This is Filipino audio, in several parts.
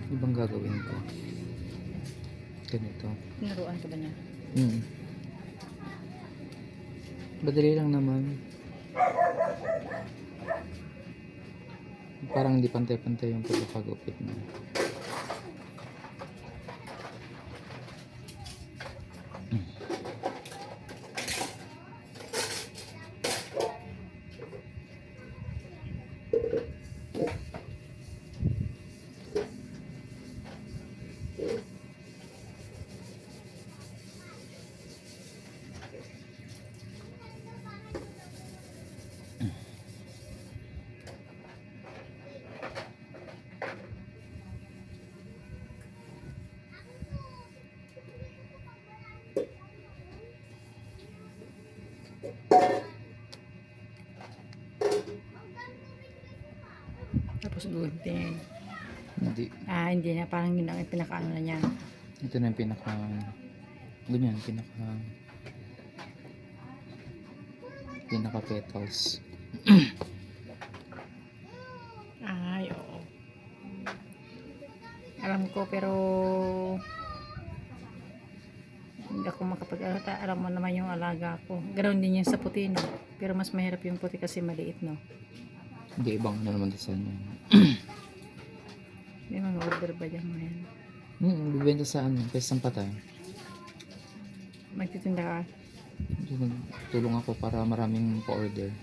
Ibang gagawin ko. Ganito. Tinuruan ka ba niya? Madali lang naman. Parang hindi pantay-pantay yung pagkakagupit mo. Tapos gunting. Hindi. Hindi na. Parang yun ang pinakaano na niya. Ito na yung pinaka... Ganyan, pinaka petals. Ay, oo. Alam ko, pero hindi ako makapag-alata. Alam mo naman yung alaga ko. Ganoon din yan sa puti, no? Pero mas mahirap yung puti kasi maliit, no? Hindi, ibang ano naman design yan. May mga order ba dyan mo yan? Bibenta sa ano, Pestang Patay. Magtitinda ka? Tulong ako para maraming pa-order.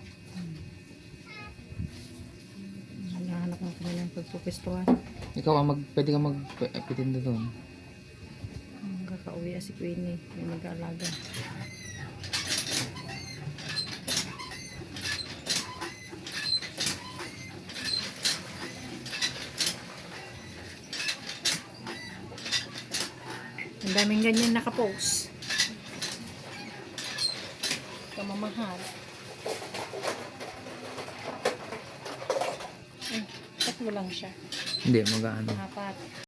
Hanahanap mo kami ng pagpupistuhan. Ikaw, pwede ka magpitinda doon. Kakauwi si Queenie. May mag-aalaga. Ang daming ganyan nakapost. Kamamahal. Tatlo lang siya. Hindi, mag-ano. Apat.